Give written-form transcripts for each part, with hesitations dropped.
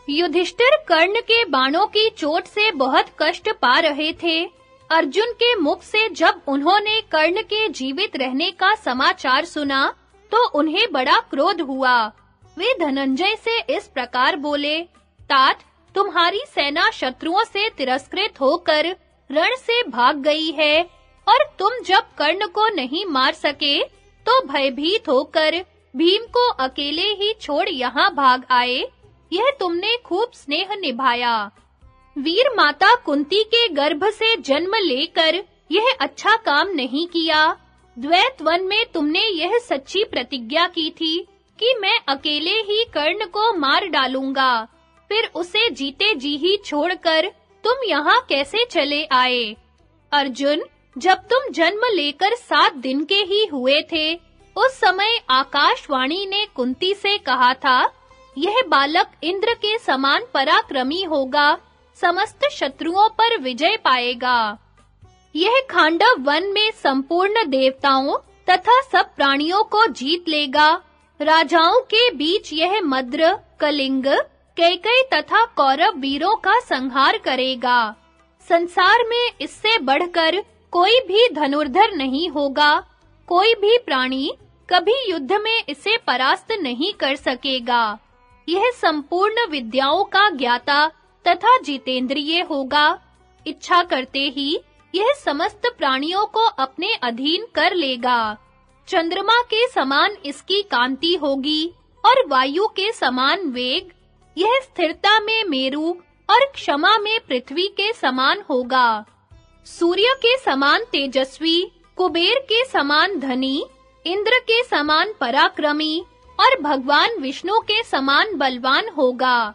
युधिष्ठिर कर्ण के बाणों की चोट से बहुत कष्ट पा रहे थे। अर्जुन के मुख से जब उन्होंने कर्ण के जीवित रहने का समाचार सुना, तो उन्हें बड़ा क्रोध हुआ। वे धनंजय से इस प्रकार बोले, तात, तुम्हारी सेना शत्रुओं से तिरस्कृत होकर रण से भाग गई है, और तुम जब कर्ण को नहीं मार सके, तो भयभीत होकर भीम को अकेले ही छोड़ यहाँ भाग आए। यह तुमने खूब स्नेह निभाया। वीर माता कुंती के गर्भ से जन्म लेकर यह अच्छा काम नहीं किया। द्वैत वन में तुमने यह सच्ची प्रतिज्ञा की थी कि मैं अकेले ही कर्ण को मार डालूंगा। फिर उसे जीते जी ही छोड़कर तुम यहाँ कैसे चले आए? अर्जुन, जब तुम जन्म लेकर 7 दिन के ही हुए थे, उस समय आकाशवाणी ने कुंती से कहा था, यह बालक इंद्र के समान पराक्रमी होगा, समस्त शत्रुओं पर विजय पाएगा। यह खांडव वन में संपूर्ण देवताओं तथा सब प्राणियों को जीत लेगा। राजाओं के बीच यह मद्र, कलिंग, कैकेयी तथा कौरव वीरों का संहार करेगा। संसार में इससे बढ़कर कोई भी धनुर्धर नहीं होगा। कोई भी प्राणी कभी युद्ध में इसे परास्त नहीं कर सकेगा। यह संपूर्ण विद्याओं का ज्ञाता तथा जितेंद्रिय होगा। इच्छा करते ही यह समस्त प्राणियों को अपने अधीन कर लेगा। चंद्रमा के समान इसकी कांति होगी और वायु के समान वेग। यह स्थिरता में मेरु और क्षमा में पृथ्वी के समान होगा। सूर्य के समान तेजस्वी, कुबेर के समान धनी, इंद्र के समान पराक्रमी और भगवान विष्णु के समान बलवान होगा।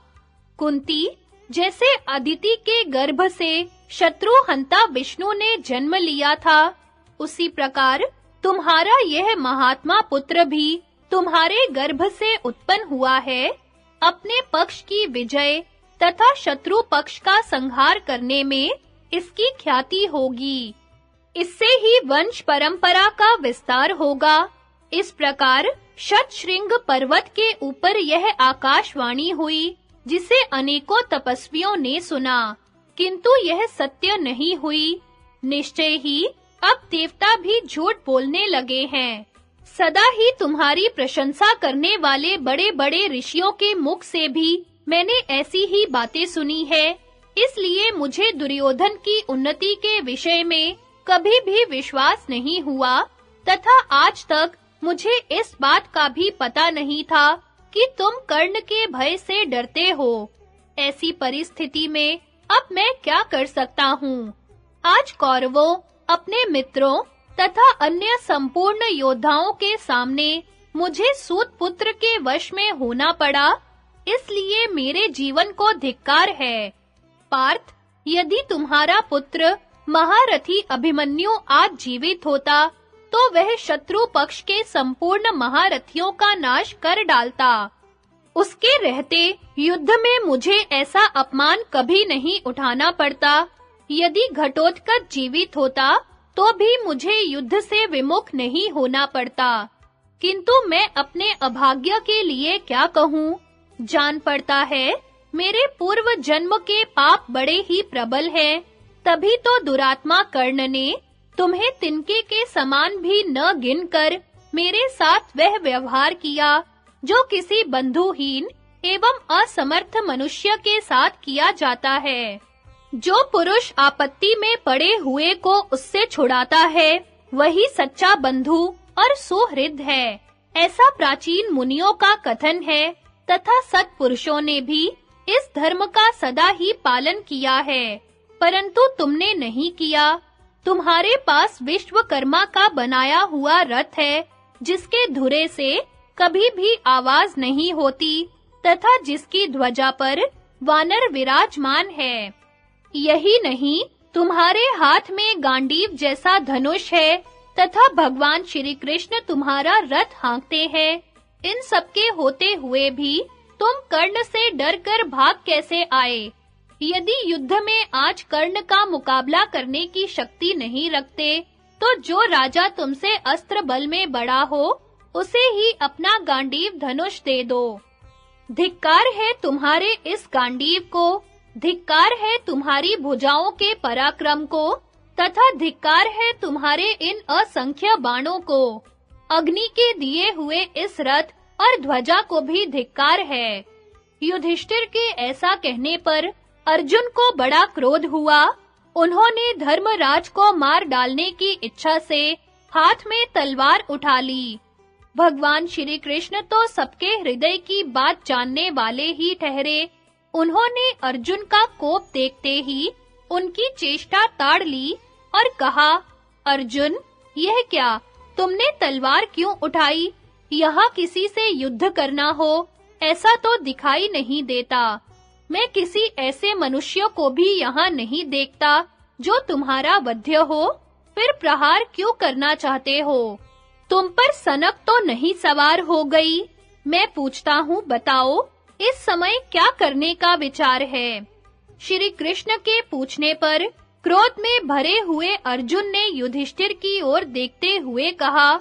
कुंती, जैसे अदिति के गर्भ से शत्रुहंता विष्णु ने जन्म लिया था, उसी प्रकार तुम्हारा यह महात्मा पुत्र भी तुम्हारे गर्भ से उत्पन्न हुआ है। अपने पक्ष की विजय तथा शत्रु पक्ष का संहार करने में इसकी ख्याति होगी। इससे ही वंश परंपरा का विस्तार होगा। इस प्रकार शतशृंग पर्वत के ऊपर यह आकाशवाणी हुई, जिसे अनेकों तपस्वियों ने सुना, किंतु यह सत्य नहीं हुई। निश्चय ही अब देवता भी झूठ बोलने लगे हैं। सदा ही तुम्हारी प्रशंसा करने वाले बड़े-बड़े ऋषियों के मुख से भी मैंने ऐसी ही बातें सुनी है। इसलिए मुझे दुर्योधन की उन्नति के विषय में कभी भी विश्वास नहीं हुआ, तथा आज तक मुझे इस बात का भी पता नहीं था कि तुम कर्ण के भय से डरते हो। ऐसी परिस्थिति में अब मैं क्या कर सकता हूँ? आज कौरवों, अपने मित्रों तथा अन्य संपूर्ण योद्धाओं के सामने मुझे सूत पुत्र के वश में होना पड़ा, इसलिए मेरे जीवन को धिक्कार है। पार्थ, यदि तुम्हारा पुत्र महारथी अभिमन्यु आज जीवित होता, तो वह शत्रु पक्ष के संपूर्ण महारथियों का नाश कर डालता। उसके रहते युद्ध में मुझे ऐसा अपमान कभी नहीं उठाना पड़ता। यदि घटोत्कच जीवित होता, तो भी मुझे युद्ध से विमुख नहीं होना पड़ता। किंतु मैं अपने अभाग्य के लिए क्या कहूँ? जान पड़ता है मेरे पूर्व जन्म के पाप बड़े ही प्रबल हैं। तभी तो दुरात्मा कर्ण ने तुम्हें तिनके के समान भी न गिनकर मेरे साथ वह व्यवहार किया, जो किसी बंधुहीन एवं असमर्थ मनुष्य के साथ किया जाता है। जो पुरुष आपत्ति में पड़े हुए को उससे छुड़ाता है, वही सच्चा बंधु और सुहृद है। ऐसा प्राचीन मुनियों का कथन है, तथा सत्पुरुषों ने भी इस धर्म का सदा ही पालन किया है, परंतु तुमने नहीं किया। तुम्हारे पास विश्वकर्मा का बनाया हुआ रथ है, जिसके धुरे से कभी भी आवाज नहीं होती, तथा जिसकी ध्वजा पर वानर विराजमान है। यही नहीं, तुम्हारे हाथ में गांडीव जैसा धनुष है, तथा भगवान श्री कृष्ण तुम्हारा रथ हाँकते हैं। इन सब के होते हुए भी तुम कर्ण से डरकर भाग कैसे आए? यदि युद्ध में आज कर्ण का मुकाबला करने की शक्ति नहीं रखते, तो जो राजा तुमसे अस्त्र बल में बड़ा हो, उसे ही अपना गांडीव धनुष दे दो। धिक्कार है तुम्हारे इस गांडीव को, धिक्कार है तुम्हारी भुजाओं के पराक्रम को, तथा धिक्कार है तुम्हारे इन असंख्य बाणों को। अग्नि के दिए हुए इस रथ और ध्वजा को भी धिक्कार है। युधिष्ठिर के ऐसा कहने पर अर्जुन को बड़ा क्रोध हुआ। उन्होंने धर्मराज को मार डालने की इच्छा से हाथ में तलवार उठा ली। भगवान श्री कृष्ण तो सबके हृदय की बात जानने वाले ही ठहरे। उन्होंने अर्जुन का कोप देखते ही उनकी चेष्टा ताड़ ली और कहा, अर्जुन, यह क्या, तुमने तलवार क्यों उठाई? यहाँ किसी से युद्ध करना हो, ऐसा तो दिखाई नहीं देता। मैं किसी ऐसे मनुष्य को भी यहाँ नहीं देखता जो तुम्हारा वध्य हो, फिर प्रहार क्यों करना चाहते हो? तुम पर सनक तो नहीं सवार हो गई? मैं पूछता हूँ, बताओ, इस समय क्या करने का विचार है? श्री कृष्ण के पूछने पर क्रोध में भरे हुए अर्जुन ने युधिष्ठिर की ओर देखते हुए कहा,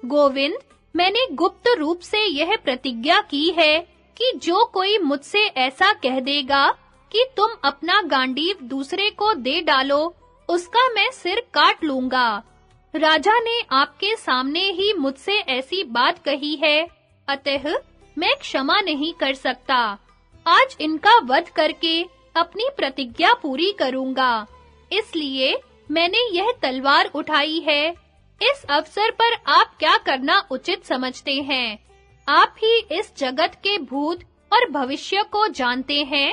गोविंद, मैंने गुप्त रूप से यह प्रतिज्ञा की है कि जो कोई मुझसे ऐसा कह देगा कि तुम अपना गांडीव दूसरे को दे डालो, उसका मैं सिर काट लूंगा। राजा ने आपके सामने ही मुझसे ऐसी बात कही है, अतः मैं क्षमा नहीं कर सकता। आज इनका वध करके अपनी प्रतिज्ञा पूरी करूंगा। इसलिए मैंने यह तलवार उठाई है। इस अवसर पर आप क्या करना उचित समझते हैं? आप ही इस जगत के भूत और भविष्य को जानते हैं।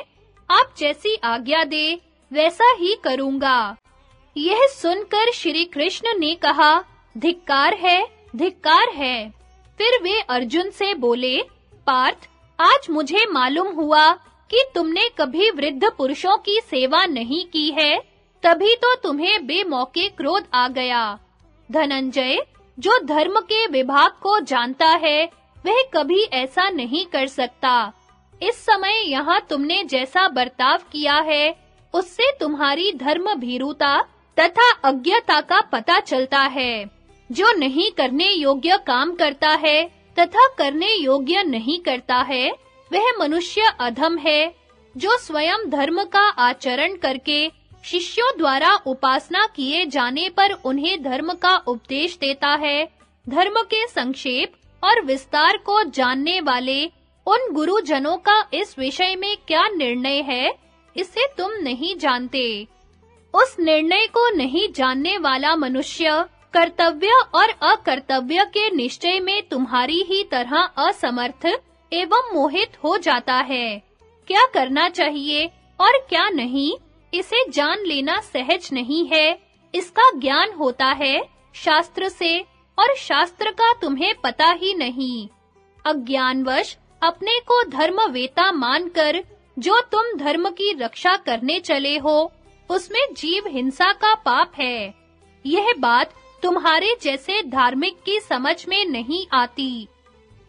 आप जैसी आज्ञा दे वैसा ही करूंगा। यह सुनकर श्री कृष्ण ने कहा, धिक्कार है, धिक्कार है। फिर वे अर्जुन से बोले, पार्थ, आज मुझे मालूम हुआ कि तुमने कभी वृद्ध पुरुषों की सेवा नहीं की है, तभी तो तुम्हें बेमौके क्रोध आ गया। धनंजय, जो धर्म के विभाग को जानता है, वह कभी ऐसा नहीं कर सकता। इस समय यहाँ तुमने जैसा बर्ताव किया है, उससे तुम्हारी धर्म भीरुता तथा अज्ञता का पता चलता है। जो नहीं करने योग्य काम करता है तथा करने योग्य नहीं करता है, वह मनुष्य अधम है। जो स्वयं धर्म का आचरण करके शिष्यों द्वारा उपासना किए जाने पर उन्हें धर्म का उपदेश देता है, धर्म के संक्षेप और विस्तार को जानने वाले उन गुरुजनों का इस विषय में क्या निर्णय है, इसे तुम नहीं जानते। उस निर्णय को नहीं जानने वाला मनुष्य कर्तव्य और अकर्तव्य के निश्चय में तुम्हारी ही तरह असमर्थ एवं मोहित हो जाता है। क्या करना चाहिए और क्या नहीं, इसे जान लेना सहज नहीं है। इसका ज्ञान होता है शास्त्र से, और शास्त्र का तुम्हें पता ही नहीं। अज्ञानवश अपने को धर्मवेता मानकर जो तुम धर्म की रक्षा करने चले हो, उसमें जीव हिंसा का पाप है। यह बात तुम्हारे जैसे धार्मिक की समझ में नहीं आती।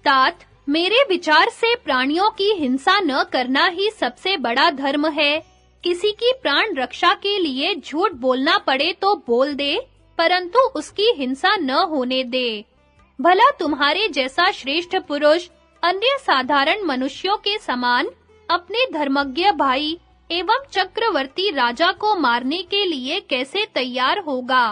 तात, मेरे विचार से प्राणियों की हिंसा न करना ही सबसे बड़ा धर्म है। किसी की प्राण रक्षा के लिए झूठ बोलना पड़े तो बोल दे, परंतु उसकी हिंसा न होने दे। भला तुम्हारे जैसा श्रेष्ठ पुरुष अन्य साधारण मनुष्यों के समान अपने धर्मज्ञ भाई एवं चक्रवर्ती राजा को मारने के लिए कैसे तैयार होगा?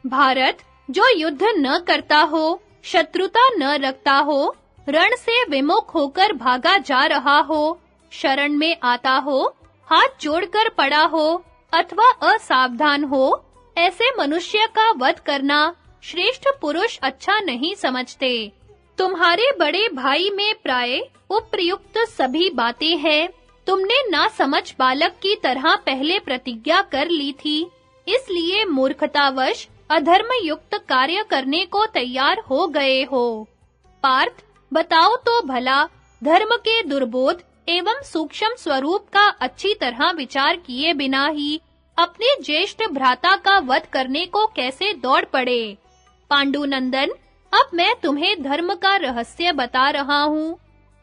भारत, जो युद्ध न करता हो, शत्रुता न रखता हो, रण से विमुख होकर भागा जा रहा हो, शरण में आता हो, हाथ जोड़कर पड़ा हो अथवा असावधान हो, ऐसे मनुष्य का वध करना श्रेष्ठ पुरुष अच्छा नहीं समझते। तुम्हारे बड़े भाई में प्राय उपयुक्त सभी बातें हैं। तुमने ना समझ बालक की तरह पहले प्रतिज्ञा कर ली थी, इसलिए मूर्खतावश अधर्म युक्त कार्य करने को तैयार हो गए हो। पार्थ, बताओ तो भला, धर्म के दुर्बोध एवं सूक्ष्म स्वरूप का अच्छी तरह विचार किए बिना ही अपने ज्येष्ठ भ्राता का वध करने को कैसे दौड़ पड़े? पांडुनंदन, अब मैं तुम्हें धर्म का रहस्य बता रहा हूँ।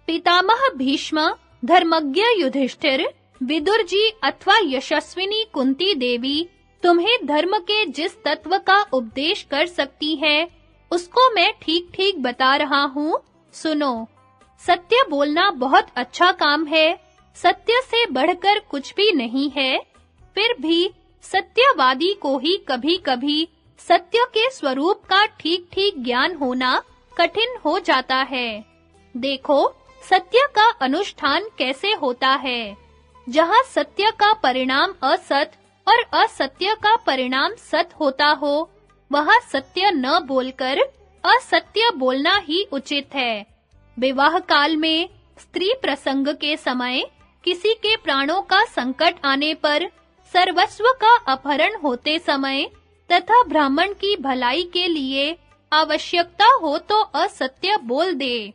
पितामह भीष्म, धर्मज्ञ युधिष्ठिर, विदुर जी अथवा यशस्विनी कुंती देवी तुम्हें धर्म के जिस तत्व का उपदेश कर सकती हैं, उसको मैं ठीक-ठीक बता रहा हूँ। सुनो। सत्य बोलना बहुत अच्छा काम है, सत्य से बढ़कर कुछ भी नहीं है। फिर भी सत्यवादी को ही कभी-कभी सत्य के स्वरूप का ठीक-ठीक ज्ञान होना कठिन हो जाता है। देखो, सत्य का अनुष्ठान कैसे होता है। जहाँ सत्य का परिणाम असत और असत्य का परिणाम सत होता हो, वहाँ सत्य न बोलकर असत्य बोलना ही उचित है। विवाह काल में स्त्री प्रसंग के समय किसी के प्राणों का संकट आने पर, सर्वस्व का अपहरण होते समय तथा ब्राह्मण की भलाई के लिए आवश्यकता हो तो असत्य बोल दे।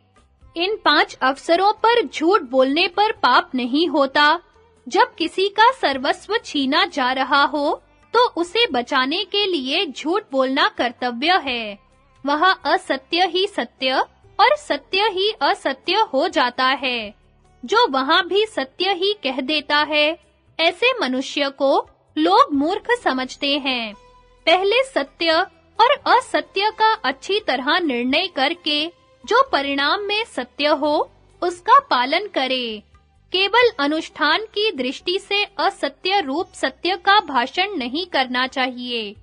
इन 5 अवसरों पर झूठ बोलने पर पाप नहीं होता। जब किसी का सर्वस्व छीना जा रहा हो तो उसे बचाने के लिए झूठ बोलना कर्तव्य है। वहाँ असत्य ही सत्य और सत्य ही असत्य हो जाता है। जो वहाँ भी सत्य ही कह देता है, ऐसे मनुष्य को लोग मूर्ख समझते हैं। पहले सत्य और असत्य का अच्छी तरह निर्णय करके जो परिणाम में सत्य हो, उसका पालन करे। केवल अनुष्ठान की दृष्टि से असत्य रूप सत्य का भाषण नहीं करना चाहिए।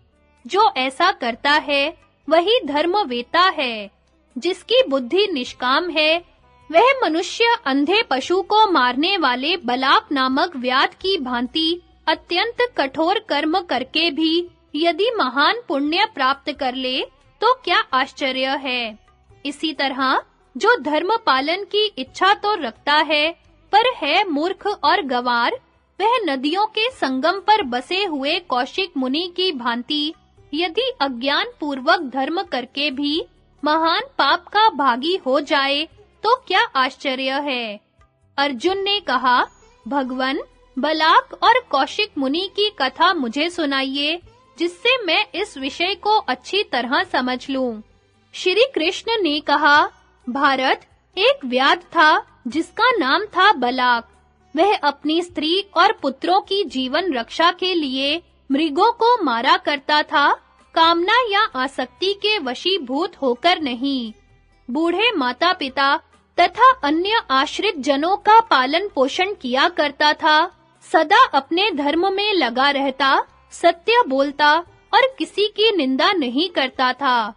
जो ऐसा करता है, वही धर्मवेता है। जिसकी बुद्धि निष्काम है, वह मनुष्य अंधे पशु को मारने वाले बलाक नामक व्याध की भांति अत्यंत कठोर कर्म करके भी यदि महान पुण्य प्राप्त कर ले, तो क्या आश्चर्य है। इसी तरह जो धर्म पालन की इच्छा तो रखता है, पर है मूर्ख और गंवार, वह नदियों के संगम पर बसे हुए कौशिक मुनि की भांति यदि अज्ञान पूर्वक धर्म करके भी महान पाप का भागी हो जाए, तो क्या आश्चर्य है। अर्जुन ने कहा, भगवन, बलाक और कौशिक मुनि की कथा मुझे सुनाइए, जिससे मैं इस विषय को अच्छी तरह समझ लूं। श्री कृष्ण ने कहा, भारत, एक व्याध था जिसका नाम था बलाक। वह अपनी स्त्री और पुत्रों की जीवन रक्षा के लिए मृगों को मारा करता था, कामना या आसक्ति के वशीभूत होकर नहीं। बूढ़े माता-पिता तथा अन्य आश्रित जनों का पालन पोषण किया करता था, सदा अपने धर्म में लगा रहता, सत्य बोलता और किसी की निंदा नहीं करता था।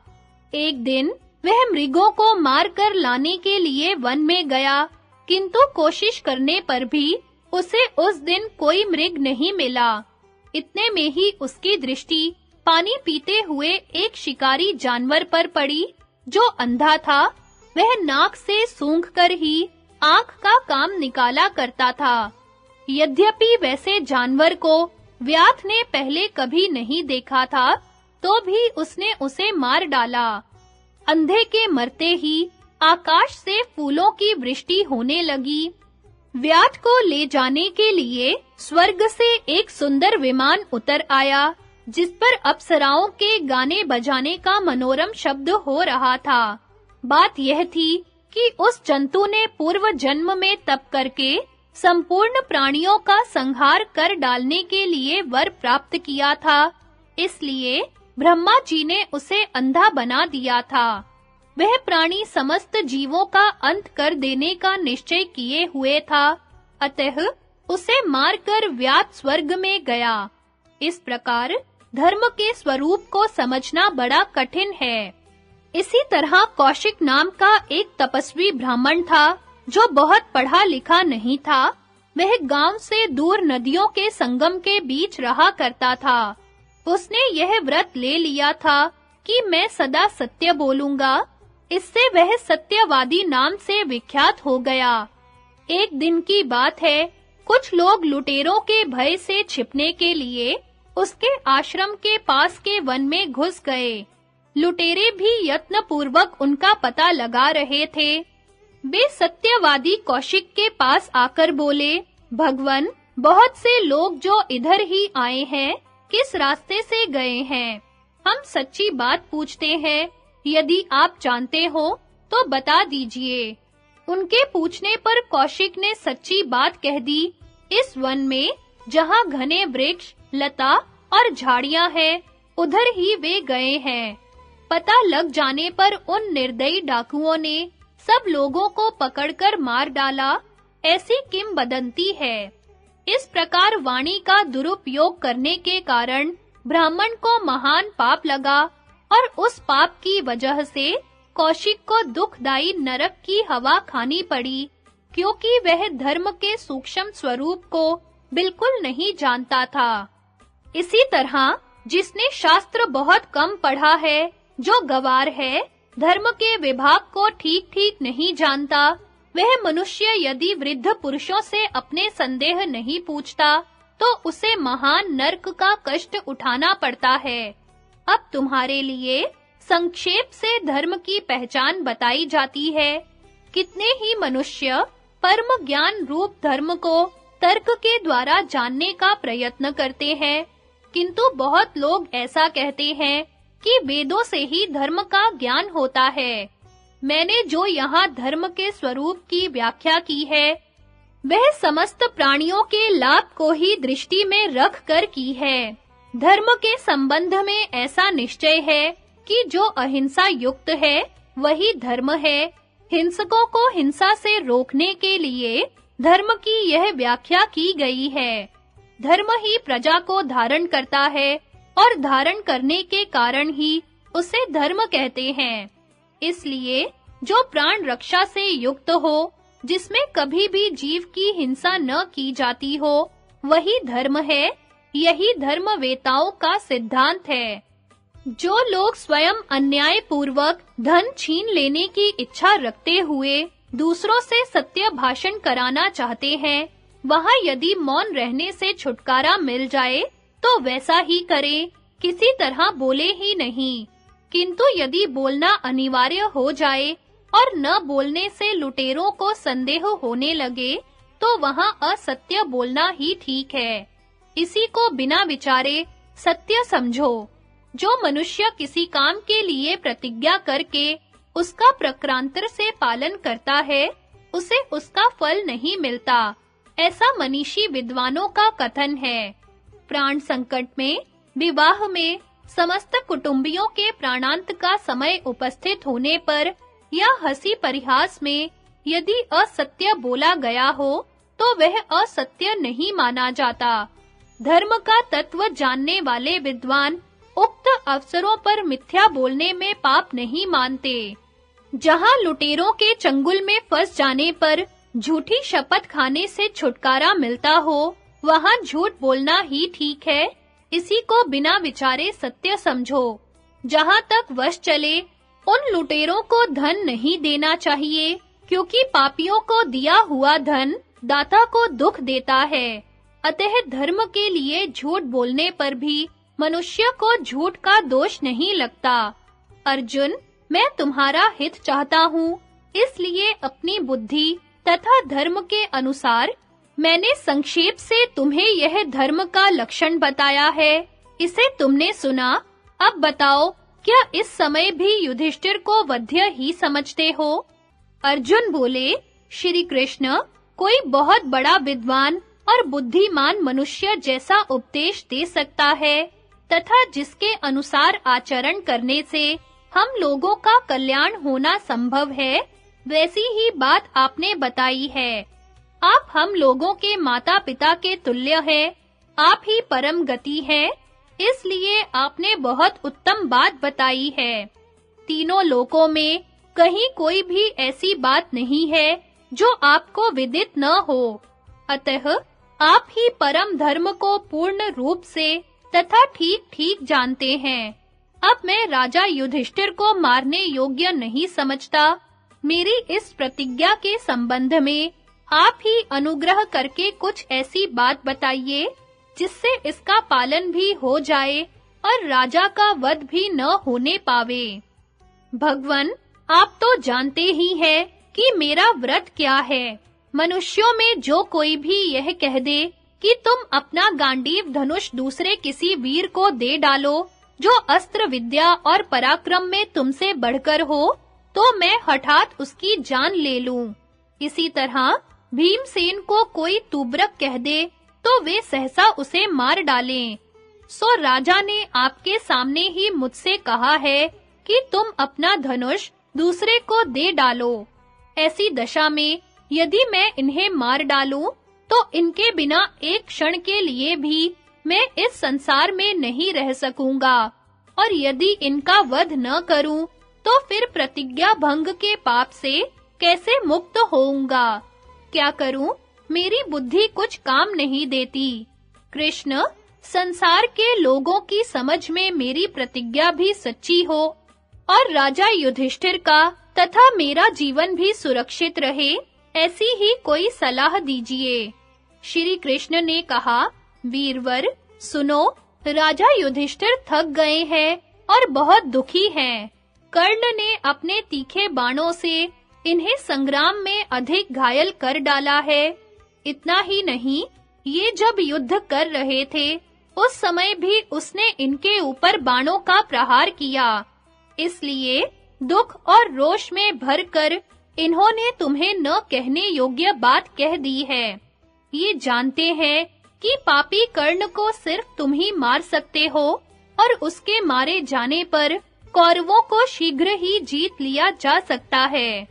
एक दिन वह मृगों को मार कर लाने के लिए वन में गया, किंतु कोशिश करने पर भी उसे उस दिन कोई मृग नहीं मिला। इतने में ही उसकी दृष्टि पानी पीते हुए एक शिकारी जानवर पर पड़ी, जो अंधा था। वह नाक से सूंघकर ही आँख का काम निकाला करता था। यद्यपि वैसे जानवर को व्याध ने पहले कभी नहीं देखा था, तो भी उसने उसे मार डाला। अंधे के मरते ही आकाश से फूलों की वृष्टि होने लगी। व्याध को ले जाने के लिए स्वर्ग से एक सुंदर विमान उतर आया, जिस पर अप्सराओं के गाने बजाने का मनोरम शब्द हो रहा था। बात यह थी कि उस जंतु ने पूर्व जन्म में तप करके संपूर्ण प्राणियों का संहार कर डालने के लिए वर प्राप्त किया था। इसलिए ब्रह्मा जी ने उसे अंधा बना दिया था। वह प्राणी समस्त जीवों का अंत कर देने का निश्चय किए हुए था, अतः उसे मारकर व्याध स्वर्ग में गया। इस प्रकार धर्म के स्वरूप को समझना बड़ा कठिन है। इसी तरह कौशिक नाम का एक तपस्वी ब्राह्मण था, जो बहुत पढ़ा लिखा नहीं था। वह गांव से दूर नदियों के संगम के बीच रहा करता था। उसने यह व्रत ले लिया था कि मैं सदा सत्य बोलूंगा। इससे वह सत्यवादी नाम से विख्यात हो गया। एक दिन की बात है, कुछ लोग लुटेरों के भय से छिपने के लिए उसके आश्रम के पास के वन में घुस गए। लुटेरे भी यत्न पूर्वक उनका पता लगा रहे थे। वे सत्यवादी कौशिक के पास आकर बोले, भगवन, बहुत से लोग जो इधर ही आए हैं, किस रास्ते से गए हैं? हम सच्ची बात पूछते हैं, यदि आप जानते हो तो बता दीजिए। उनके पूछने पर कौशिक ने सच्ची बात कह दी। इस वन में जहां घने वृक्ष, लता और झाड़ियां हैं, उधर ही वे गए हैं। पता लग जाने पर उन निर्दयी डाकुओं ने सब लोगों को पकड़कर मार डाला, ऐसी किंवदंती है। इस प्रकार वाणी का दुरुपयोग करने के कारण ब्राह्मण को महान पाप लगा और उस पाप की वजह से कौशिक को दुखदाई नरक की हवा खानी पड़ी, क्योंकि वह धर्म के सूक्ष्म स्वरूप को बिल्कुल नहीं जानता था। इसी तरह जिसने शास्त्र बहुत कम पढ़ा है, जो गवार है, धर्म के विभाग को ठीक-ठीक नहीं जानता, वह मनुष्य यदि वृद्ध पुरुषों से अपने संदेह नहीं पूछता, तो उसे महान नरक का कष्ट उठाना पड़ता है। अब तुम्हारे लिए संक्षेप से धर्म की पहचान बताई जाती है। कितने ही मनुष्य परम ज्ञान रूप धर्म को तर्क के द्वारा जानने का प्रयत्न करते हैं, किंतु बहुत लोग ऐसा कहते हैं कि वेदों से ही धर्म का ज्ञान होता है। मैंने जो यहाँ धर्म के स्वरूप की व्याख्या की है, वह समस्त प्राणियों के लाभ को ही दृष्टि में रख कर की है। धर्म के संबंध में ऐसा निश्चय है कि जो अहिंसा युक्त है, वही धर्म है। हिंसकों को हिंसा से रोकने के लिए धर्म की यह व्याख्या की गई है। धर्म ही प्रजा को धारण करता है और धारण करने के कारण ही उसे धर्म कहते हैं। इसलिए जो प्राण रक्षा से युक्त हो, जिसमें कभी भी जीव की हिंसा न की जाती हो, वही धर्म है। यही धर्मवेताओं का सिद्धांत है। जो लोग स्वयं अन्याय पूर्वक धन छीन लेने की इच्छा रखते हुए दूसरों से सत्य भाषण कराना चाहते हैं, वहां यदि मौन रहने से छुटकारा मिल जाए तो वैसा ही करें, किसी तरह बोले ही नहीं। किंतु यदि बोलना अनिवार्य हो जाए और न बोलने से लुटेरों को संदेह होने लगे, तो वहां असत्य बोलना ही ठीक है। इसी को बिना विचारे सत्य समझो। जो मनुष्य किसी काम के लिए प्रतिज्ञा करके उसका प्रक्रांतर से पालन करता है, उसे उसका फल नहीं मिलता, ऐसा मनीषी विद्वानों का कथन है। प्राण संकट में, विवाह में, समस्त कुटुंबियों के प्राणांत का समय उपस्थित होने पर या हंसी परिहास में यदि असत्य बोला गया हो, तो वह असत्य नहीं माना जाता। धर्म का तत्व जानने वाले विद्वान उक्त अवसरों पर मिथ्या बोलने में पाप नहीं मानते। जहां लुटेरों के चंगुल में फंस जाने पर झूठी शपथ खाने से छुटकारा मिलता हो, वहां झूठ बोलना ही ठीक है। इसी को बिना विचारे सत्य समझो। जहां तक वश चले, उन लुटेरों को धन नहीं देना चाहिए, क्योंकि पापियों को दिया हुआ धन दाता को दुख देता है। अतः धर्म के लिए झूठ बोलने पर भी मनुष्य को झूठ का दोष नहीं लगता। अर्जुन, मैं तुम्हारा हित चाहता हूँ, इसलिए अपनी बुद्धि तथा धर्म के अनुसार मैंने संक्षेप से तुम्हें यह धर्म का लक्षण बताया है। इसे तुमने सुना। अब बताओ, क्या इस समय भी युधिष्ठिर को वध्य ही समझते हो? अर्जुन बोले, श्री कृष्ण, कोई बहुत बड़ा विद्वान और बुद्धिमान मनुष्य जैसा उपदेश दे सकता है तथा जिसके अनुसार आचरण करने से हम लोगों का कल्याण होना संभव है, वैसी ही बात आपने बताई है। आप हम लोगों के माता-पिता के तुल्य हैं, आप ही परम गति हैं, इसलिए आपने बहुत उत्तम बात बताई है। तीनों लोकों में कहीं कोई भी ऐसी बात नहीं है जो आपको विदित न हो। अतः आप ही परम धर्म को पूर्ण रूप से तथा ठीक-ठीक जानते हैं। अब मैं राजा युधिष्ठिर को मारने योग्य नहीं समझता। मेरी इस प्रतिज्ञा के संबंध में आप ही अनुग्रह करके कुछ ऐसी बात बताइए जिससे इसका पालन भी हो जाए और राजा का वध भी न होने पावे। भगवन, आप तो जानते ही हैं कि मेरा व्रत क्या है। मनुष्यों में जो कोई भी यह कह दे कि तुम अपना गांडीव धनुष दूसरे किसी वीर को दे डालो जो अस्त्र विद्या और पराक्रम में तुमसे बढ़कर हो, तो मैं हठात उसकी जान ले लूं। इसी तरह भीमसेन को कोई तुबरक कह दे तो वे सहसा उसे मार डालें। सो राजा ने आपके सामने ही मुझसे कहा है कि तुम अपना धनुष दूसरे को दे डालो। ऐसी दशा में यदि मैं इन्हें मार डालूं तो इनके बिना एक क्षण के लिए भी मैं इस संसार में नहीं रह सकूंगा, और यदि इनका वध न करूं तो फिर प्रतिज्ञा भंग के पाप से कैसे मुक्त होऊंगा? क्या करूं? मेरी बुद्धि कुछ काम नहीं देती। कृष्ण, संसार के लोगों की समझ में मेरी प्रतिज्ञा भी सच्ची हो और राजा युधिष्ठिर का तथा मेरा जीवन भी सुरक्षित रहे, ऐसी ही कोई सलाह दीजिए। श्री कृष्ण ने कहा, वीरवर, सुनो, राजा युधिष्ठिर थक गए हैं और बहुत दुखी हैं। कर्ण ने अपने तीखे बाणों से इन्हें संग्राम में अधिक घायल कर डाला है। इतना ही नहीं, ये जब युद्ध कर रहे थे, उस समय भी उसने इनके ऊपर बाणों का प्रहार किया। इसलिए दुख और रोष में भरकर इन्होंने तुम्हें न कहने योग्य बात कह दी है। ये जानते हैं कि पापी कर्ण को सिर्फ तुम ही मार सकते हो और उसके मारे जाने पर कौरवों को शीघ्र ही जीत लिया जा सकता है।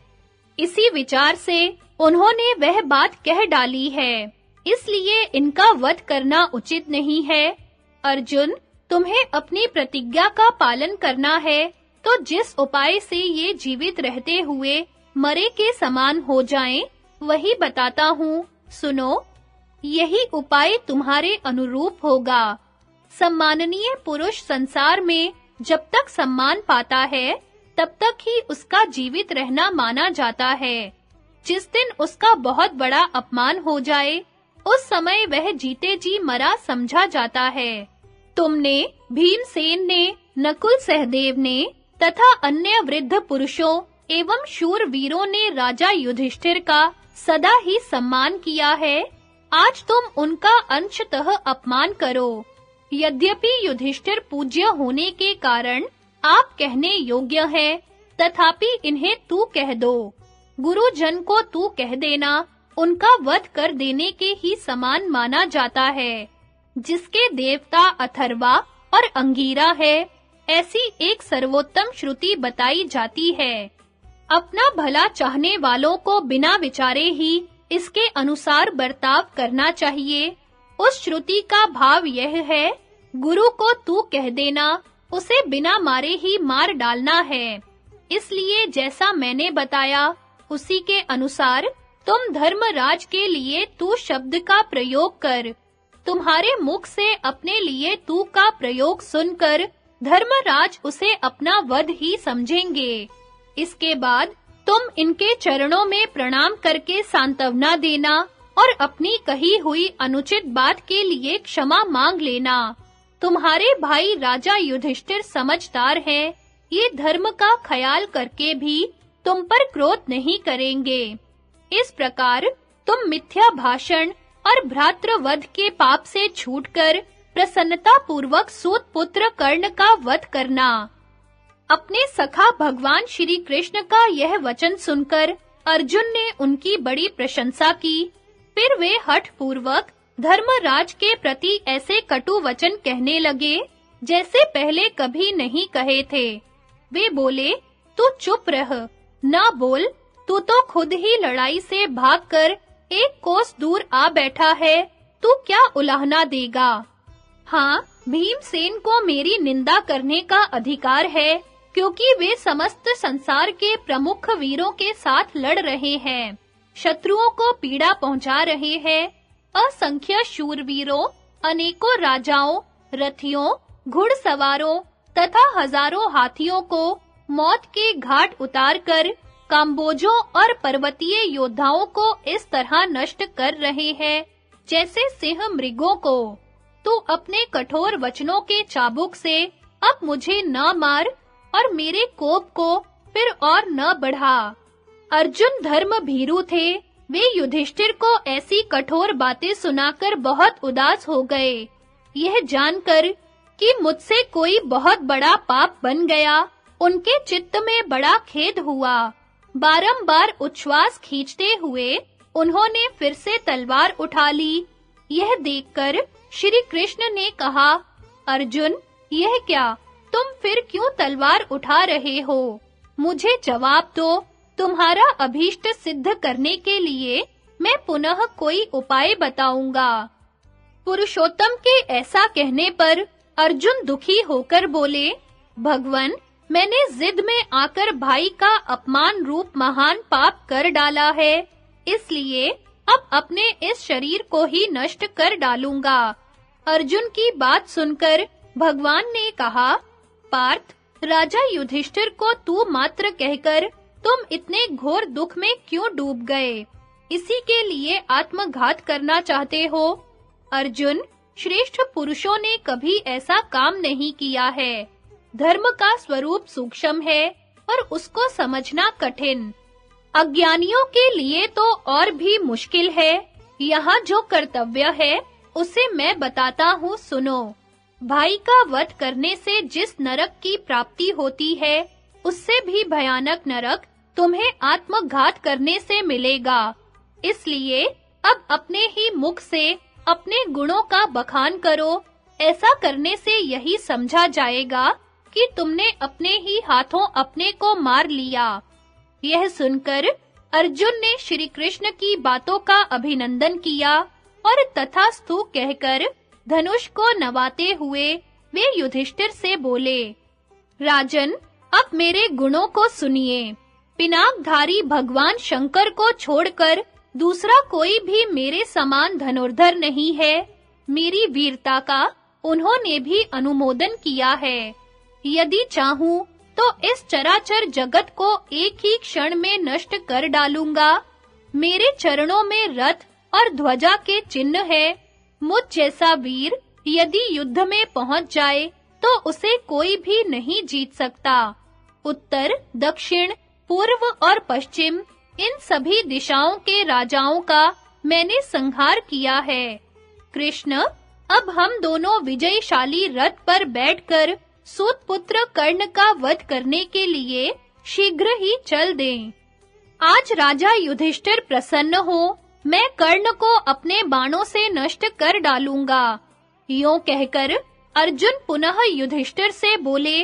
इसी विचार से उन्होंने वह बात कह डाली है, इसलिए इनका वध करना उचित नहीं है। अर्जुन, तुम्हें अपनी प्रतिज्ञा का पालन करना है, तो जिस उपाय से ये जीवित रहते हुए मरे के समान हो जाएं, वही बताता हूँ, सुनो। यही उपाय तुम्हारे अनुरूप होगा। सम्माननीय पुरुष संसार में जब तक सम्मान पाता है, तब तक ही उसका जीवित रहना माना जाता है। जिस दिन उसका बहुत बड़ा अपमान हो जाए, उस समय वह जीते जी मरा समझा जाता है। तुमने, भीमसेन ने, नकुल सहदेव ने तथा अन्य वृद्ध पुरुषों एवं शूर वीरों ने राजा युधिष्ठिर का सदा ही सम्मान किया है। आज तुम उनका अंशतः अपमान करो। यद्यपि युधिष्ठिर पूज्य होने के कारण आप कहने योग्य हैं, तथापि इन्हें तू कह दो। गुरुजन को तू कह देना उनका वध कर देने के ही समान माना जाता है। जिसके देवता अथर्वा और अंगीरा है, ऐसी एक सर्वोत्तम श्रुति बताई जाती है। अपना भला चाहने वालों को बिना विचारे ही इसके अनुसार बर्ताव करना चाहिए। उस श्रुति का भाव यह है, गुरु को तू कह देना, उसे बिना मारे ही मार डालना है। इसलिए जैसा मैंने बताया, उसी के अनुसार तुम धर्मराज के लिए तू शब्द का प्रयोग कर। तुम्हारे मुख से अपने लिए तू का प्रयोग सुनकर धर्मराज उसे अपना वध ही समझेंगे। इसके बाद तुम इनके चरणों में प्रणाम करके सांत्वना देना और अपनी कही हुई अनुचित बात के लिए क्षमा मांग लेना। तुम्हारे भाई राजा युधिष्ठिर समझदार हैं, ये धर्म का ख्याल करके भी तुम पर क्रोध नहीं करेंगे। इस प्रकार तुम मिथ्या भाषण और भ्रातृवध के पाप से छूटकर प्रसन्नता पूर्वक सूत पुत्र कर्ण का वध करना। अपने सखा भगवान श्री कृष्ण का यह वचन सुनकर अर्जुन ने उनकी बड़ी प्रशंसा की। फिर वे हठ पूर्वक धर्मराज के प्रति ऐसे कटु वचन कहने लगे, जैसे पहले कभी नहीं कहे थे। वे बोले, तू चुप रह, ना बोल, तू तो खुद ही लड़ाई से भागकर एक कोस दूर आ बैठा है, तू क्या उलाहना देगा? हाँ, भीमसेन को मेरी निंदा करने का अधिकार है, क्योंकि वे समस्त संसार के प्रमुख वीरों के साथ लड़ रहे हैं, शत्रुओं को पीड़ा पहुंचा रहे हैं। असंख्य शूरवीरों, अनेकों राजाओं, रथियों, घुड़सवारों तथा हजारों हाथियों को मौत के घाट उतारकर काम्बोजों और पर्वतीय योद्धाओं को इस तरह नष्ट कर रहे हैं, जैसे सिंह मृगों को। तू अपने कठोर वचनों के चाबुक से अब मुझे न मार और मेरे कोप को फिर और न बढ़ा। अर्जुन धर्म भीरू थे, वे युधिष्ठिर को ऐसी कठोर बातें सुनाकर बहुत उदास हो गए। यह जानकर कि मुझसे कोई बहुत बड़ा पाप बन गया, उनके चित्त में बड़ा खेद हुआ। बारंबार उच्छ्वास खींचते हुए उन्होंने फिर से तलवार उठा ली। यह देखकर श्री कृष्ण ने कहा, अर्जुन, यह क्या? तुम फिर क्यों तलवार उठा रहे हो? मुझे जवाब दो, तुम्हारा अभीष्ट सिद्ध करने के लिए मैं पुनः कोई उपाय बताऊंगा। पुरुषोत्तम के ऐसा कहने पर अर्जुन दुखी होकर बोले, भगवन, मैंने जिद में आकर भाई का अपमान रूप महान पाप कर डाला है, इसलिए अब अपने इस शरीर को ही नष्ट कर डालूंगा। अर्जुन की बात सुनकर भगवान ने कहा, पार्थ, राजा युधिष्ठिर को तू मात्र कहकर तुम इतने घोर दुख में क्यों डूब गए? इसी के लिए आत्मघात करना चाहते हो? अर्जुन, श्रेष्ठ पुरुषों ने कभी ऐसा काम नहीं किया है। धर्म का स्वरूप सूक्ष्म है और उसको समझना कठिन। अज्ञानियों के लिए तो और भी मुश्किल है। यहाँ जो कर्तव्य है उसे मैं बताता हूँ, सुनो। भाई का वध करने से जिस नरक की प्राप्ति होती है, उससे भी भयानक नरक तुम्हें आत्मघात करने से मिलेगा। इसलिए अब अपने ही मुख से अपने गुणों का बखान करो। ऐसा करने से यही समझा जाएगा कि तुमने अपने ही हाथों अपने को मार लिया। यह सुनकर अर्जुन ने श्री कृष्ण की बातों का अभिनंदन किया और तथास्तु कहकर धनुष को नवाते हुए वे युधिष्ठिर से बोले, राजन, अब मेरे गुणों को सुनिए। पिनाकधारी भगवान शंकर को छोड़कर दूसरा कोई भी मेरे समान धनुर्धर नहीं है। मेरी वीरता का उन्होंने भी अनुमोदन किया है। यदि चाहूं तो इस चराचर जगत को एक ही क्षण में नष्ट कर डालूंगा। मेरे चरणों में रथ और ध्वजा के चिन्ह है। मुझ जैसा वीर यदि युद्ध में पहुंच जाए तो उसे कोई भी नहीं जीत सकता। उत्तर, दक्षिण, पूर्व और पश्चिम इन सभी दिशाओं के राजाओं का मैंने संहार किया है। कृष्ण, अब हम दोनों विजयशाली रथ पर बैठकर सूत पुत्र कर्ण का वध करने के लिए शीघ्र ही चल दें। आज राजा युधिष्ठिर प्रसन्न हो, मैं कर्ण को अपने बाणों से नष्ट कर डालूंगा। यों कहकर अर्जुन पुनः युधिष्ठिर से बोले,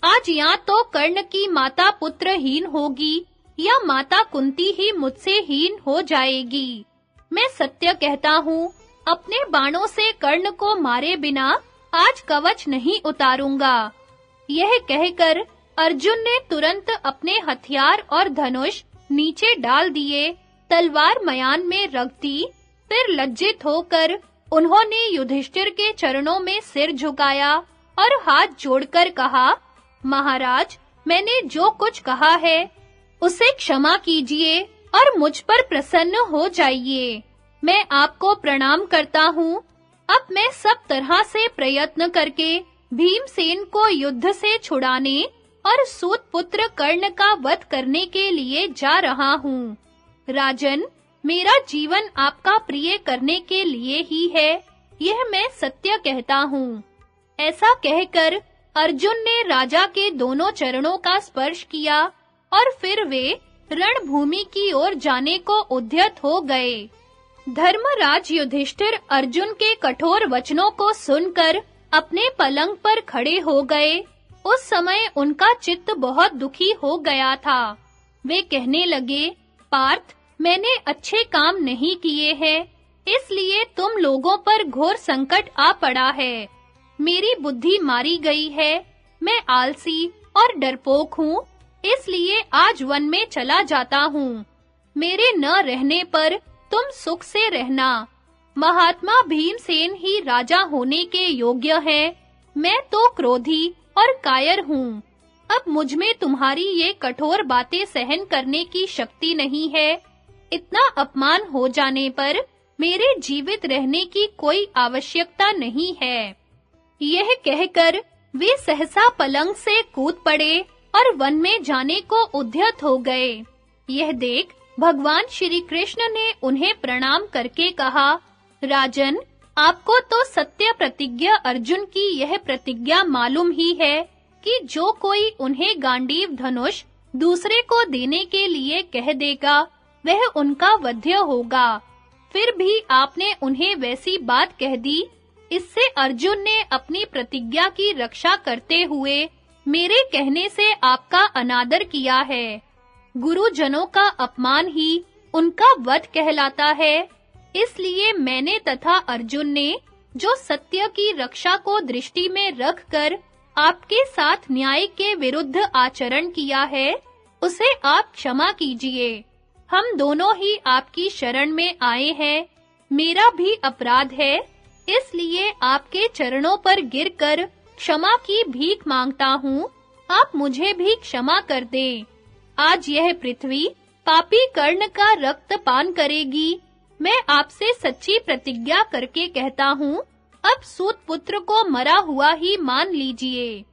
आज या तो कर्ण की माता पुत्रहीन होगी या माता कुंती ही मुझसे हीन हो जाएगी। मैं सत्य कहता हूँ, अपने बाणों से कर्ण को मारे बिना आज कवच नहीं उतारूंगा। यह कहकर अर्जुन ने तुरंत अपने हथियार और धनुष नीचे डाल दिए, तलवार मयान में रख दी। फिर लज्जित होकर उन्होंने युधिष्ठिर के चरणों में सिर झुकाया और हाथ जोड़कर कहा, महाराज, मैंने जो कुछ कहा है उसे क्षमा कीजिए और मुझ पर प्रसन्न हो जाइए। मैं आपको प्रणाम करता हूँ। अब मैं सब तरह से प्रयत्न करके भीमसेन को युद्ध से छुड़ाने और सूत पुत्र कर्ण का वध करने के लिए जा रहा हूँ। राजन, मेरा जीवन आपका प्रिय करने के लिए ही है, यह मैं सत्य कहता हूँ। ऐसा कहकर अर्जुन ने राजा के दोनों चरणों का स्पर्श किया और फिर वे रणभूमि की ओर जाने को उद्यत हो गए। धर्मराज युधिष्ठिर अर्जुन के कठोर वचनों को सुनकर अपने पलंग पर खड़े हो गए। उस समय उनका चित्त बहुत दुखी हो गया था। वे कहने लगे, पार्थ, मैंने अच्छे काम नहीं किए हैं, इसलिए तुम लोगों पर घोर संकट आ पड़ा है। मेरी बुद्धि मारी गई है। मैं आलसी और डरपोक हूँ, इसलिए आज वन में चला जाता हूँ। मेरे न रहने पर तुम सुख से रहना। महात्मा भीमसेन ही राजा होने के योग्य हैं। मैं तो क्रोधी और कायर हूँ। अब मुझ में तुम्हारी ये कठोर बातें सहन करने की शक्ति नहीं है। इतना अपमान हो जाने पर मेरे जीवित रहने की कोई आवश्यकता नहीं है। यह कहकर वे सहसा पलंग से कूद पड़े और वन में जाने को उद्यत हो गए। यह देख भगवान श्री कृष्ण ने उन्हें प्रणाम करके कहा, राजन, आपको तो सत्य प्रतिज्ञा अर्जुन की यह प्रतिज्ञा मालूम ही है कि जो कोई उन्हें गांडीव धनुष दूसरे को देने के लिए कह देगा, वह उनका वध्य होगा। फिर भी आपने उन्हें वैसी बात कह दी। इससे अर्जुन ने अपनी प्रतिज्ञा की रक्षा करते हुए मेरे कहने से आपका अनादर किया है। गुरुजनों का अपमान ही उनका वध कहलाता है। इसलिए मैंने तथा अर्जुन ने जो सत्य की रक्षा को दृष्टि में रखकर आपके साथ न्याय के विरुद्ध आचरण किया है, उसे आप क्षमा कीजिए। हम दोनों ही आपकी शरण में आए हैं। मेरा भी अपराध है, इसलिए आपके चरणों पर गिरकर क्षमा की भीख मांगता हूँ। आप मुझे भी क्षमा कर दें। आज यह पृथ्वी पापी कर्ण का रक्त पान करेगी। मैं आपसे सच्ची प्रतिज्ञा करके कहता हूँ, अब सूत पुत्र को मरा हुआ ही मान लीजिए।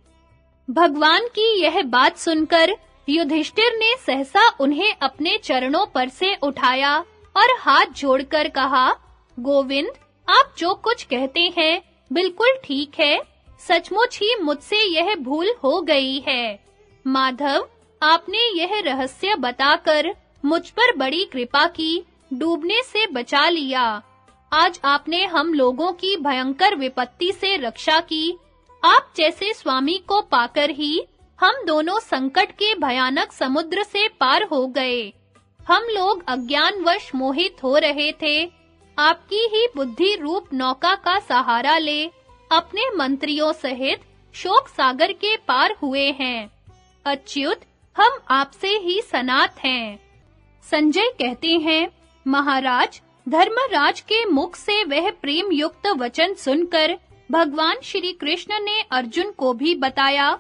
भगवान की यह बात सुनकर युधिष्ठिर ने सहसा उन्हें अपने चरणों पर से उठाया और हाथ जोड़कर कहा, गोविंद, आप जो कुछ कहते हैं बिल्कुल ठीक है। सचमुच ही मुझसे यह भूल हो गई है। माधव, आपने यह रहस्य बताकर मुझ पर बड़ी कृपा की, डूबने से बचा लिया। आज आपने हम लोगों की भयंकर विपत्ति से रक्षा की। आप जैसे स्वामी को पाकर ही हम दोनों संकट के भयानक समुद्र से पार हो गए। हम लोग अज्ञानवश मोहित हो रहे थे। आपकी ही बुद्धि रूप नौका का सहारा ले अपने मंत्रियों सहित शोक सागर के पार हुए हैं। अच्युत, हम आपसे ही सनात हैं। संजय कहते हैं, महाराज, धर्मराज के मुख से वह प्रेम युक्त वचन सुनकर भगवान श्री कृष्ण ने अर्जुन को भी बताया।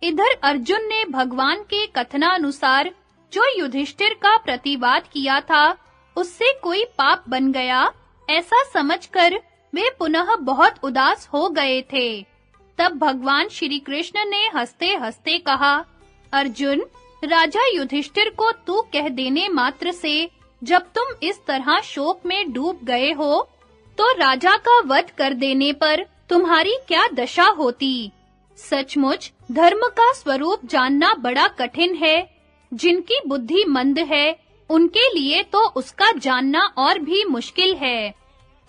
इधर अर्जुन ने भगवान के कथनानुसार जो युधिष्ठिर का प्रतिवाद किया था, उससे कोई पाप बन गया, ऐसा समझकर वे पुनः बहुत उदास हो गए थे। तब भगवान श्री कृष्ण ने हंसते-हंसते कहा, अर्जुन, राजा युधिष्ठिर को तू कह देने मात्र से जब तुम इस तरह शोक में डूब गए हो, तो राजा का वध कर देने पर तुम्हारी क्या दशा होती। सचमुच धर्म का स्वरूप जानना बड़ा कठिन है। जिनकी बुद्धि मंद है, उनके लिए तो उसका जानना और भी मुश्किल है।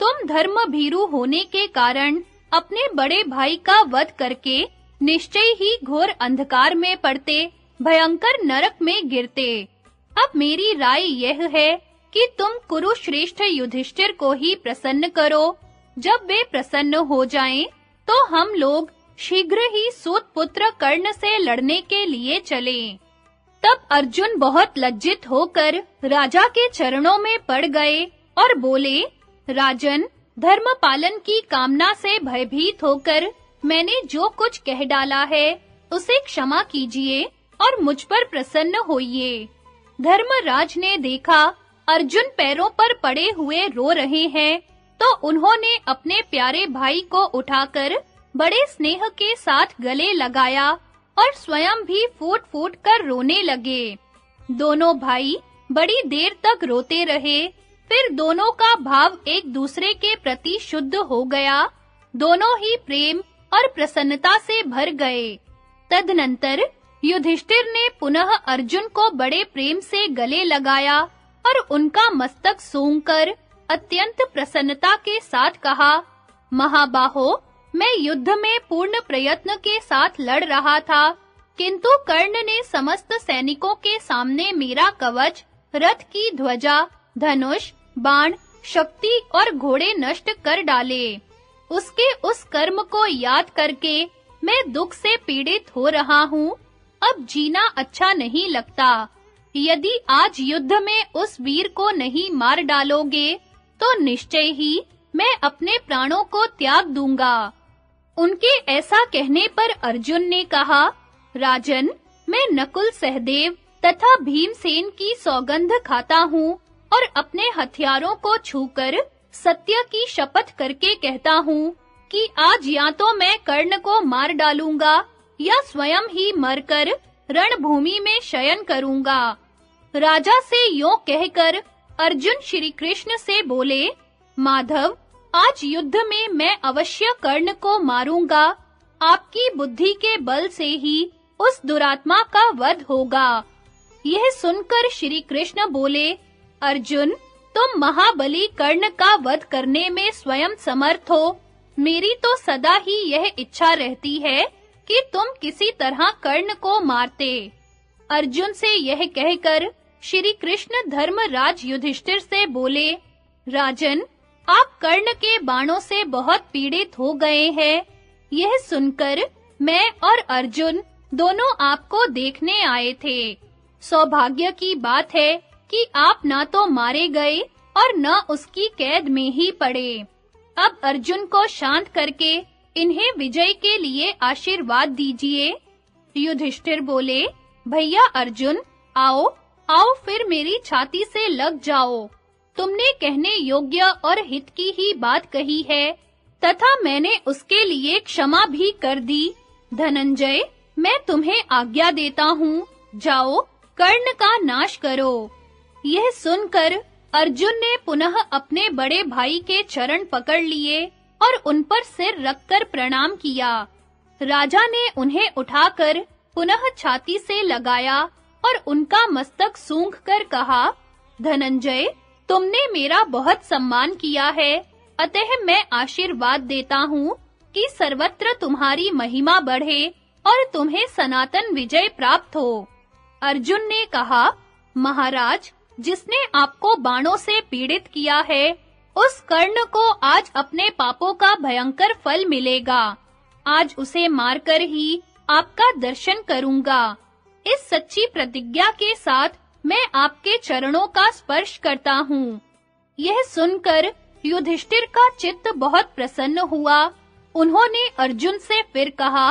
तुम धर्म भीरू होने के कारण अपने बड़े भाई का वध करके निश्चय ही घोर अंधकार में पड़ते, भयंकर नरक में गिरते। अब मेरी राय यह है कि तुम कुरुश्रेष्ठ युधिष्ठिर को ही प्रसन्न करो। जब वे प्रसन्न हो जाएं, तो हम लोग शीघ्र ही सूत पुत्र कर्ण से लड़ने के लिए चलें। तब अर्जुन बहुत लज्जित होकर राजा के चरणों में पड़ गए और बोले, राजन, धर्म पालन की कामना से भयभीत होकर मैंने जो कुछ कह डाला है, उसे क्षमा कीजिए और मुझ पर प्रसन्न होइए। धर्मराज ने देखा अर्जुन पैरों पर पड़े हुए रो रहे हैं, तो उन्होंने अपने प्यारे भाई को उठाकर बड़े स्नेह के साथ गले लगाया और स्वयं भी फूट-फूट कर रोने लगे। दोनों भाई बड़ी देर तक रोते रहे, फिर दोनों का भाव एक दूसरे के प्रति शुद्ध हो गया। दोनों ही प्रेम और प्रसन्नता से भर गए। तदनंतर युधिष्ठिर ने पुनः अर्जुन को बड़े प्रेम से गले लगाया और उनका मस्तक सूंघकर अत्यंत प्रसन्नता के साथ कहा, महाबाहो, मैं युद्ध में पूर्ण प्रयत्न के साथ लड़ रहा था, किंतु कर्ण ने समस्त सैनिकों के सामने मेरा कवच, रथ की ध्वजा, धनुष, बाण, शक्ति और घोड़े नष्ट कर डाले। उसके उस कर्म को याद करके मैं दुख से पीड़ित हो रहा हूँ। अब जीना अच्छा नहीं लगता। यदि आज युद्ध में उस वीर को नहीं मार डालोगे, तो निश्चय ही मैं अपने प्राणों को त्याग दूंगा। उनके ऐसा कहने पर अर्जुन ने कहा, राजन, मैं नकुल, सहदेव तथा भीमसेन की सौगंध खाता हूँ और अपने हथियारों को छूकर सत्य की शपथ करके कहता हूँ कि आज या तो मैं कर्ण को मार डालूंगा या स्वयं ही मरकर रणभूमि में शयन करूंगा। राजा से यों कहकर अर्जुन श्री कृष्ण से बोले, माधव, आज युद्ध में मैं अवश्य कर्ण को मारूंगा। आपकी बुद्धि के बल से ही उस दुरात्मा का वध होगा। यह सुनकर श्री कृष्ण बोले, अर्जुन, तुम महाबली कर्ण का वध करने में स्वयं समर्थ हो। मेरी तो सदा ही यह इच्छा रहती है कि तुम किसी तरह कर्ण को मारते। अर्जुन से यह कहकर श्री कृष्ण धर्मराज युधिष्ठिर से बोले, राजन, आप कर्ण के बाणों से बहुत पीड़ित हो गए हैं। यह सुनकर मैं और अर्जुन दोनों आपको देखने आए थे। सौभाग्य की बात है कि आप ना तो मारे गए और न उसकी कैद में ही पड़े। अब अर्जुन को शांत करके इन्हें विजय के लिए आशीर्वाद दीजिए। युधिष्ठिर बोले, भैया अर्जुन, आओ फिर मेरी छाती से लग जाओ। तुमने कहने योग्य और हित की ही बात कही है, तथा मैंने उसके लिए क्षमा भी कर दी। धनंजय, मैं तुम्हें आज्ञा देता हूँ, जाओ कर्ण का नाश करो। यह सुनकर अर्जुन ने पुनः अपने बड़े भाई के चरण पकड़ लिए और उन पर सिर रखकर प्रणाम किया। राजा ने उन्हें उठाकर पुनः छाती से लगाया और उनका मस्तक सूंघकर कहा, धनंजय, तुमने मेरा बहुत सम्मान किया है, अतः मैं आशीर्वाद देता हूँ कि सर्वत्र तुम्हारी महिमा बढ़े और तुम्हें सनातन विजय प्राप्त हो। अर्जुन ने कहा, महाराज, जिसने आपको बाणों से पीड़ित किया है, उस कर्ण को आज अपने पापों का भयंकर फल मिलेगा। आज उसे मारकर ही आपका दर्शन करूंगा। इस सच्ची प्रतिज्ञा के साथ मैं आपके चरणों का स्पर्श करता हूँ। यह सुनकर युधिष्ठिर का चित्त बहुत प्रसन्न हुआ। उन्होंने अर्जुन से फिर कहा,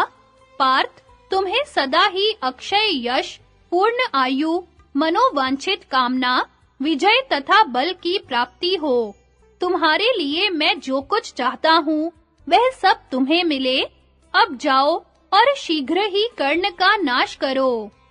पार्थ, तुम्हें सदा ही अक्षय यश, पूर्ण आयु, मनोवांछित कामना, विजय तथा बल की प्राप्ति हो। तुम्हारे लिए मैं जो कुछ चाहता हूँ, वह सब तुम्हें मिले। अब जाओ और शीघ्र ही कर्ण का नाश करो।